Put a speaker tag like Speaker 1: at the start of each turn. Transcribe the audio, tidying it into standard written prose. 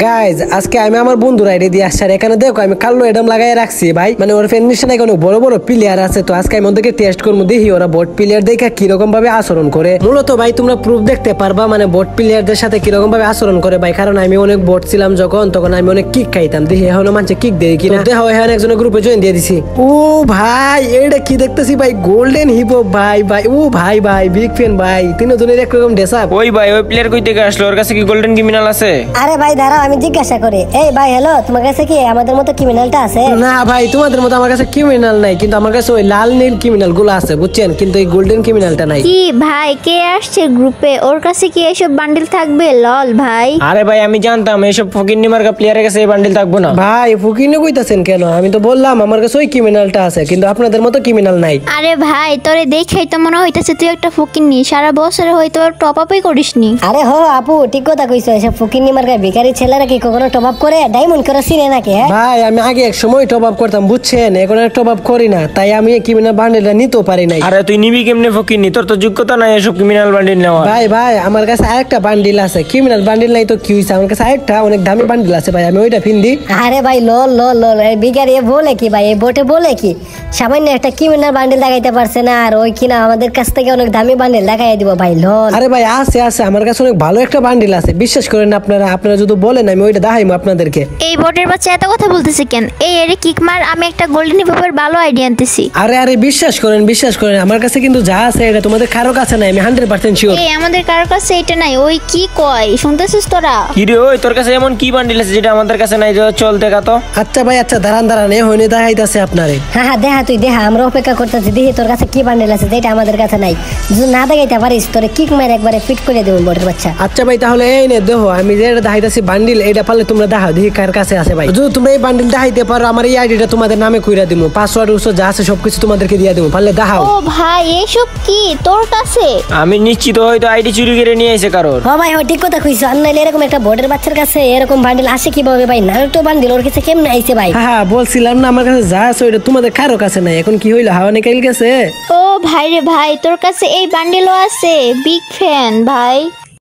Speaker 1: Guys আজকে আমি আমার বন্ধুরা আইডি দিয়ে আসছি। এখানে দেখো আমি কালো এডাম লাগাই রাখছি ভাই, মানে ওর ফ্রেন্ড মিশনে অনেক বড় বড় প্লেয়ার আছে। তো আজকে আমি ওদেরকে টেস্ট করবো, দেখি ওরা বট প্লেয়ার দেখে কিরকম ভাবে আচরণ করে। মূলত ভাই তোমরা প্রুফ দেখতে পারবা মানে বট প্লেয়ারদের সাথে কিরকম ভাবে আচরণ করে ভাই, কারণ আমি অনেক বট ছিলাম যখন, তখন আমি অনেক কিক খাইতাম। দেখি এখনো মানুষ কিক দেয় কিনা। দেখো এখানে একজনের গ্রুপে জয়েন দিয়ে দিছি। ও ভাই এটা কি দেখতেছি ভাই, গোল্ডেন হিপ হপ ভাই। ভাই ও ভাই ভাই বিগ ফ্যান ভাই, তিনজনের একরকম ড্রেস আপ।
Speaker 2: ওই ভাই ওই প্লেয়ার কই থেকে আসলো? ওর কাছে কি গোল্ডেন ক্রিমিনাল আছে?
Speaker 3: আরে ভাই দাঁড়াও, আমি জিজ্ঞাসা করি। এই ভাই হ্যালো, তোমার কাছে কি আমাদের মতো ক্রিমিনালটা আছে?
Speaker 1: না ভাই তোমাদের মতো আমার কাছে ক্রিমিনাল নাই, কিন্তু আমার কাছে ওই লাল নীল ক্রিমিনাল গুলো আছে বুঝছেন, কিন্তু এই গোল্ডেন ক্রিমিনালটা নাই।
Speaker 4: কি ভাই কে আসছে গ্রুপে? ওর কাছে কি এসব বান্ডিল থাকবে? লল ভাই।
Speaker 2: আরে ভাই আমি জানতাম এইসব ফকিন্নি মার্কা প্লেয়ারের কাছে এই বান্ডিল থাকবো না।
Speaker 1: ভাই ফুকিনে কইতাছেন কেন? আমি তো বললাম আমার কাছে ওই ক্রিমিনালটা আছে, কিন্তু আপনাদের মতো ক্রিমিনাল নাই।
Speaker 4: আরে ভাই তোরে দেখাই তো মনে হইতাছে তুই একটা ফকিন্নি, সারা বছরে হয়তো টপ আপই করিসনি।
Speaker 3: আরে হো আপু, ঠিক কথা কইছো। এসব ফকিন্নি মার্কা ভিখারি ছেলেরা কি কখনো টপ আপ করে? ডায়মন্ড করে চিনে নাকি? হ্যাঁ
Speaker 1: ভাই আমি আগে এক সময় টপ আপ করতাম বুঝছেন, এখন আর টপ আপ করি না, তাই আমি এই ক্রিমিনাল বান্ডেলটা নিতেও পারি নাই।
Speaker 2: আরে তুই নিবি কেমনে ফকিন্নি? তোর তো যোগ্যতা নাই এসব ক্রিমিনাল বান্ডিল নেওয়া।
Speaker 1: ভাই ভাই আমার কাছে আরেকটা বান্ডিল আছে, ক্রিমিনাল বান্ডিল নাই তো কি হইছে, আমার কাছে আরেকটা অনেক দামি বান্ডিল আছে ভাই, আমি ওইটা ফিন দিই।
Speaker 3: আরে ভাই লল লল লল, এই ভিখারি এ বলে কি ভাই, এই বোটে বলে কি? সামান্য একটা ক্রিমিনাল বান্ডিল দেখাইতে পারছে না, আর ওই কিনা আমাদের কাছ থেকে অনেক দামি বান্ডিল দেখাই দিব ভাই লল।
Speaker 1: আরে ভাই আছে আছে, আমার কাছে অনেক ভালো একটা বান্ডিল আছে, বিশ্বাস করেন আপনারা। আপনারা যদি বলেন আমি ওইটা দেখাইবো আপনাদেরকে।
Speaker 4: এই বটের বাচ্চা এত কথা বলতেছে কেন? এই এরে কিক মার, আমি একটা গোল্ডেন হিপের ভালো আইডিয়া আনতেছি।
Speaker 1: আরে আরে বিশ্বাস করেন আমার কাছে কিন্তু যা আছে এটা তোমাদের কারো কাছে নাই, আমি 100% শিওর।
Speaker 4: এই আমাদের কারোর কাছে এটা নাই। ওই কি কয় শুনতেছিস তোরা?
Speaker 2: কি রে ওই তোর কাছে এমন কি বান্ডিল আছে যেটা আমাদের কাছে নাই? চল দেখা তো।
Speaker 1: আচ্ছা ভাই আচ্ছা, দাঁড়ান দাঁড়ান, এ হইনি দেখাইতাছে আপনারে।
Speaker 3: হ্যাঁ হ্যাঁ দেখা, তুই দেখা, আমরা অপেক্ষা করতেছি। দেখি তোর কাছে কি বান্ডেল আছে যেটা আমাদের কাছে নাই। যদি না দেখাইতে পারিস তোরে কিক মেরে একবারে ফিট করে দেবো বটের বাচ্চা।
Speaker 1: আচ্ছা ভাই তাহলে এই নে দেখো, আমি যে এটা দেখাইতাছি বান্ডিল, এটা পারলে তোমরা দেখাও দেখি কার কাছে আছে ভাই। যদি তোমরা এই বান্ডিল দেখাইতে পারো, আমার এই আইডিটা তোমাদের নামে কইরা দিমু, পাসওয়ার্ড উৎস যা আছে সবকিছু তোমাদেরকে দিয়ে দিমু, পারলে দেখাও।
Speaker 4: ও ভাই এইসব কি তোর কাছে?
Speaker 2: আমি নিশ্চিত হয়তো আইডি চুরি করে নিয়ে আইছে কারোর।
Speaker 3: ও ভাই ঠিক কথা কইছো। আর নাইলে এরকম একটা বটের বাচ্চার কাছে এরকম বান্ডেল আসে কিভাবে ভাই? নারুটো বান্ডেল ওর কাছে কেমনে আইছে ভাই?
Speaker 1: হ্যাঁ হ্যাঁ বলছিলাম না আমার কাছে যা আছে ওইটা তোমাদের কারো কাছে নাই। এখন কি হইলো, হাওয়া নিকাইল গেছে?
Speaker 4: ও ভাই রে ভাই, তোর কাছে এই বান্ডেলও আছে? বিগ ফ্যান ভাই।